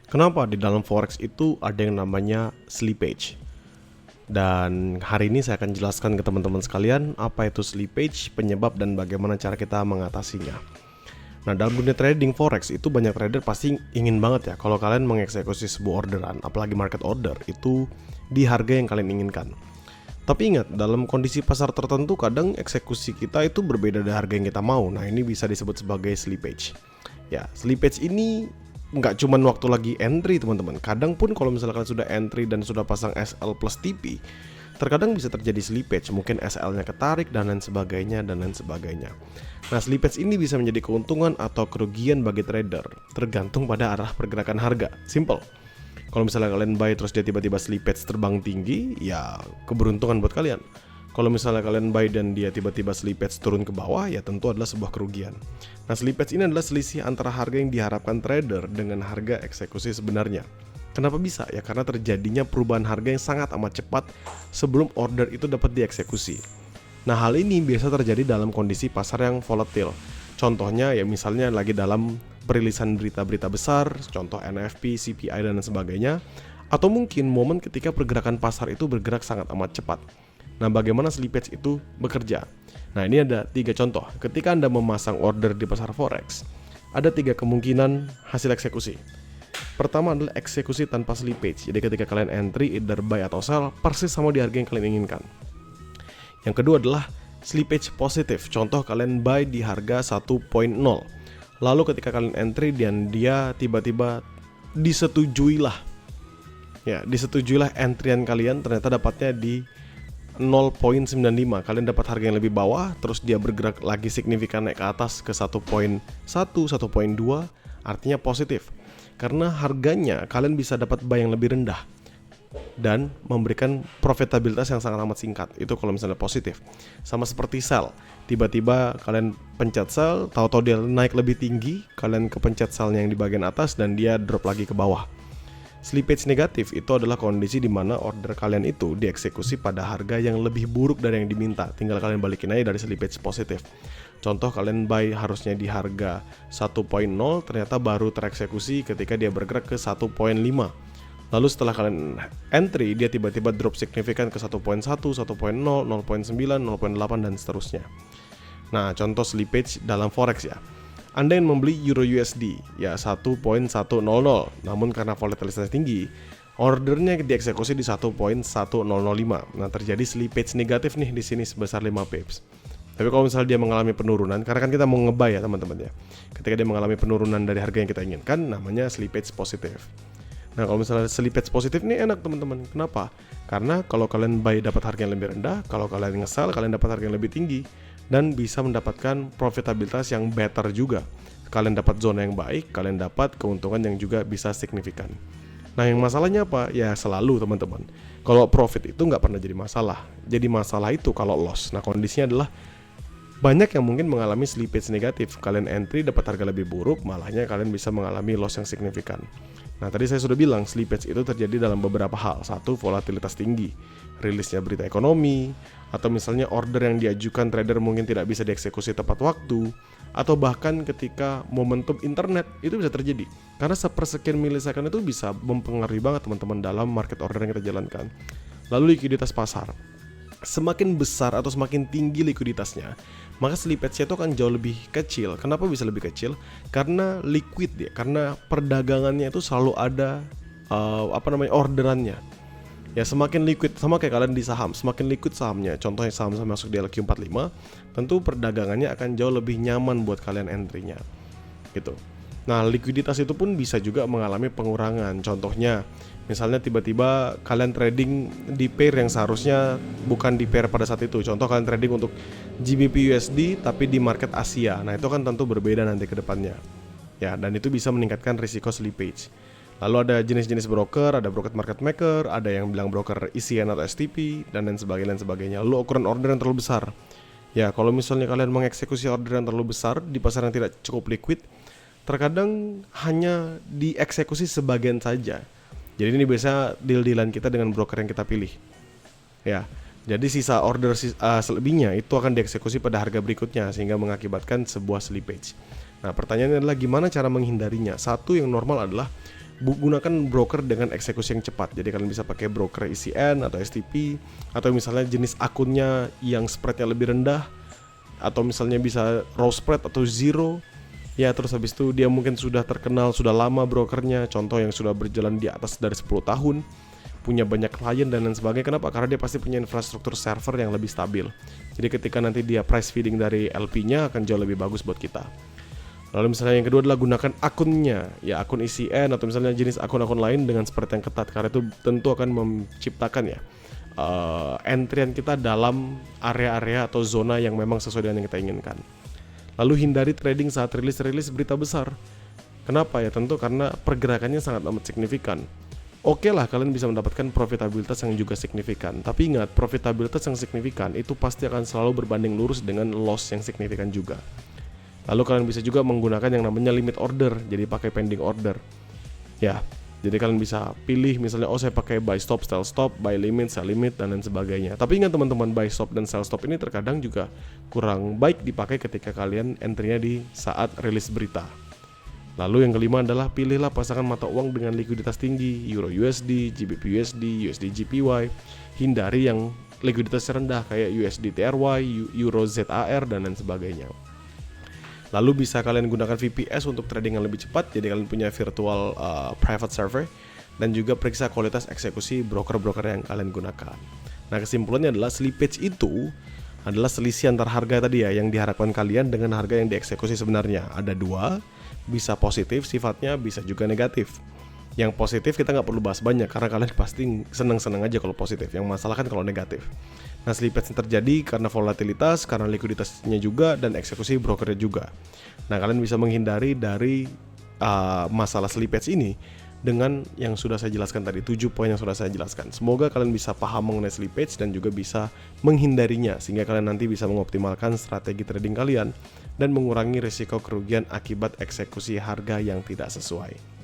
Kenapa di dalam forex itu ada yang namanya slippage? Dan hari ini saya akan jelaskan ke teman-teman sekalian apa itu slippage, penyebab dan bagaimana cara kita mengatasinya. Nah, dalam dunia trading forex itu banyak trader pasti ingin banget ya kalau kalian mengeksekusi sebuah orderan, apalagi market order itu di harga yang kalian inginkan. Tapi ingat, dalam kondisi pasar tertentu kadang eksekusi kita itu berbeda dari harga yang kita mau. Nah, ini bisa disebut sebagai slippage. Ya, slippage ini nggak cuman waktu lagi entry teman-teman. Kadang pun kalau misalkan sudah entry dan sudah pasang SL plus TP, terkadang bisa terjadi slippage. Mungkin SL-nya ketarik dan lain sebagainya dan lain sebagainya. Nah, slippage ini bisa menjadi keuntungan atau kerugian bagi trader, tergantung pada arah pergerakan harga. Simple. Kalau misalnya kalian buy terus dia tiba-tiba slippage terbang tinggi, ya keberuntungan buat kalian. Kalau misalnya kalian buy dan dia tiba-tiba slippage turun ke bawah, ya tentu adalah sebuah kerugian. Nah, slippage ini adalah selisih antara harga yang diharapkan trader dengan harga eksekusi sebenarnya. Kenapa bisa? Ya karena terjadinya perubahan harga yang sangat amat cepat sebelum order itu dapat dieksekusi. Nah, hal ini biasa terjadi dalam kondisi pasar yang volatil. Contohnya ya misalnya lagi dalam perilisan berita-berita besar, contoh NFP, CPI dan sebagainya. Atau mungkin momen ketika pergerakan pasar itu bergerak sangat amat cepat. Nah, bagaimana slippage itu bekerja? Nah, ini ada 3 contoh. Ketika Anda memasang order di pasar forex, ada 3 kemungkinan hasil eksekusi. Pertama adalah eksekusi tanpa slippage. Jadi ketika kalian entry, either buy atau sell, persis sama di harga yang kalian inginkan. Yang kedua adalah slippage positif. Contoh kalian buy di harga 1.0. Lalu ketika kalian entry dan dia tiba-tiba disetujuilah entryan kalian, ternyata dapatnya di 0.95. Kalian dapat harga yang lebih bawah, terus dia bergerak lagi signifikan naik ke atas ke 1.1, 1.2, artinya positif. Karena harganya kalian bisa dapat buy yang lebih rendah dan memberikan profitabilitas yang sangat amat singkat. Itu kalau misalnya positif. Sama seperti sell, tiba-tiba kalian pencet sell, tahu-tahu dia naik lebih tinggi, kalian kepencet sellnya yang di bagian atas dan dia drop lagi ke bawah. Slippage negatif itu adalah kondisi di mana order kalian itu dieksekusi pada harga yang lebih buruk dari yang diminta. Tinggal kalian balikin aja dari slippage positif. Contoh kalian buy harusnya di harga 1.0, ternyata baru tereksekusi ketika dia bergerak ke 1.5. Lalu setelah kalian entry, dia tiba-tiba drop signifikan ke 1.1, 1.0, 0.9, 0.8 dan seterusnya. Nah, contoh slippage dalam forex ya. Anda yang membeli Euro USD ya 1.100, namun karena volatilitasnya tinggi, ordernya dieksekusi di 1.1005. Nah, terjadi slippage negatif nih di sini sebesar 5 pips. Tapi kalau misalnya dia mengalami penurunan, karena kan kita mau nge-buy ya teman-teman ya. Ketika dia mengalami penurunan dari harga yang kita inginkan, namanya slippage positif. Nah, kalau misalnya slippage positif ini enak teman-teman. Kenapa? Karena kalau kalian buy dapat harga yang lebih rendah, kalau kalian nge-sell kalian dapat harga yang lebih tinggi dan bisa mendapatkan profitabilitas yang better juga. Kalian dapat zona yang baik, kalian dapat keuntungan yang juga bisa signifikan. Nah, yang masalahnya apa? Ya selalu teman-teman. Kalau profit itu nggak pernah jadi masalah. Jadi masalah itu kalau loss. Nah, kondisinya adalah banyak yang mungkin mengalami slippage negatif. Kalian entry dapat harga lebih buruk, malahnya kalian bisa mengalami loss yang signifikan. Nah, tadi saya sudah bilang slippage itu terjadi dalam beberapa hal. Satu, volatilitas tinggi, rilisnya berita ekonomi, atau misalnya order yang diajukan trader mungkin tidak bisa dieksekusi tepat waktu, atau bahkan ketika momentum internet itu bisa terjadi. Karena sepersekian milisecond itu bisa mempengaruhi banget teman-teman dalam market order yang kita jalankan. Lalu likuiditas pasar. Semakin besar atau semakin tinggi likuiditasnya, maka slippage-nya itu akan jauh lebih kecil. Kenapa bisa lebih kecil? Karena liquid ya, karena perdagangannya itu selalu ada orderannya. Ya semakin liquid, sama kayak kalian di saham, semakin liquid sahamnya. Contohnya saham masuk di LQ45, tentu perdagangannya akan jauh lebih nyaman buat kalian entry-nya. Gitu. Nah, likuiditas itu pun bisa juga mengalami pengurangan. Contohnya, misalnya tiba-tiba kalian trading di pair yang seharusnya bukan di pair pada saat itu. Contoh kalian trading untuk GBP USD tapi di market Asia. Nah, itu kan tentu berbeda nanti ke depannya. Ya, dan itu bisa meningkatkan risiko slippage. Lalu ada jenis-jenis broker, ada broker market maker, ada yang bilang broker ECN atau STP, dan lain sebagainya. Lalu ukuran order yang terlalu besar. Ya, kalau misalnya kalian mengeksekusi order yang terlalu besar di pasar yang tidak cukup liquid, terkadang hanya dieksekusi sebagian saja. Jadi ini biasa deal-dealan kita dengan broker yang kita pilih. Ya, jadi sisa order selebihnya itu akan dieksekusi pada harga berikutnya sehingga mengakibatkan sebuah slippage. Nah, pertanyaannya adalah gimana cara menghindarinya? Satu yang normal adalah gunakan broker dengan eksekusi yang cepat. Jadi kalian bisa pakai broker ECN atau STP, atau misalnya jenis akunnya yang spreadnya lebih rendah, atau misalnya bisa raw spread atau zero. Ya, terus habis itu dia mungkin sudah terkenal, sudah lama brokernya, contoh yang sudah berjalan di atas dari 10 tahun, punya banyak klien dan lain sebagainya. Kenapa? Karena dia pasti punya infrastruktur server yang lebih stabil. Jadi ketika nanti dia price feeding dari LP-nya akan jauh lebih bagus buat kita. Lalu misalnya yang kedua adalah gunakan akunnya, ya akun ECN atau misalnya jenis akun-akun lain dengan spread yang ketat, karena itu tentu akan menciptakan ya entrian kita dalam area-area atau zona yang memang sesuai dengan yang kita inginkan. Lalu hindari trading saat rilis berita besar. Kenapa ya? Tentu karena pergerakannya sangat amat signifikan. Oke lah, kalian bisa mendapatkan profitabilitas yang juga signifikan, tapi ingat, profitabilitas yang signifikan itu pasti akan selalu berbanding lurus dengan loss yang signifikan juga. Lalu kalian bisa juga menggunakan yang namanya limit order, jadi pakai pending order. Ya, jadi kalian bisa pilih misalnya, saya pakai buy stop, sell stop, buy limit, sell limit, dan lain sebagainya. Tapi ingat teman-teman, buy stop dan sell stop ini terkadang juga kurang baik dipakai ketika kalian entry-nya di saat rilis berita. Lalu yang kelima adalah pilihlah pasangan mata uang dengan likuiditas tinggi, Euro USD, GBP USD, USD GPY. Hindari yang likuiditas rendah kayak USD TRY, Euro ZAR, dan lain sebagainya. Lalu bisa kalian gunakan VPS untuk trading yang lebih cepat, jadi kalian punya virtual private server, dan juga periksa kualitas eksekusi broker-broker yang kalian gunakan. Nah, kesimpulannya adalah slippage itu adalah selisih antar harga tadi ya, yang diharapkan kalian dengan harga yang dieksekusi sebenarnya. Ada dua, bisa positif sifatnya, bisa juga negatif. Yang positif kita nggak perlu bahas banyak karena kalian pasti seneng-seneng aja kalau positif. Yang masalah kan kalau negatif. Nah, slippage terjadi karena volatilitas, karena likuiditasnya juga, dan eksekusi brokernya juga. Nah, kalian bisa menghindari dari masalah slippage ini dengan yang sudah saya jelaskan tadi, 7 poin yang sudah saya jelaskan. Semoga kalian bisa paham mengenai slippage dan juga bisa menghindarinya, sehingga kalian nanti bisa mengoptimalkan strategi trading kalian dan mengurangi risiko kerugian akibat eksekusi harga yang tidak sesuai.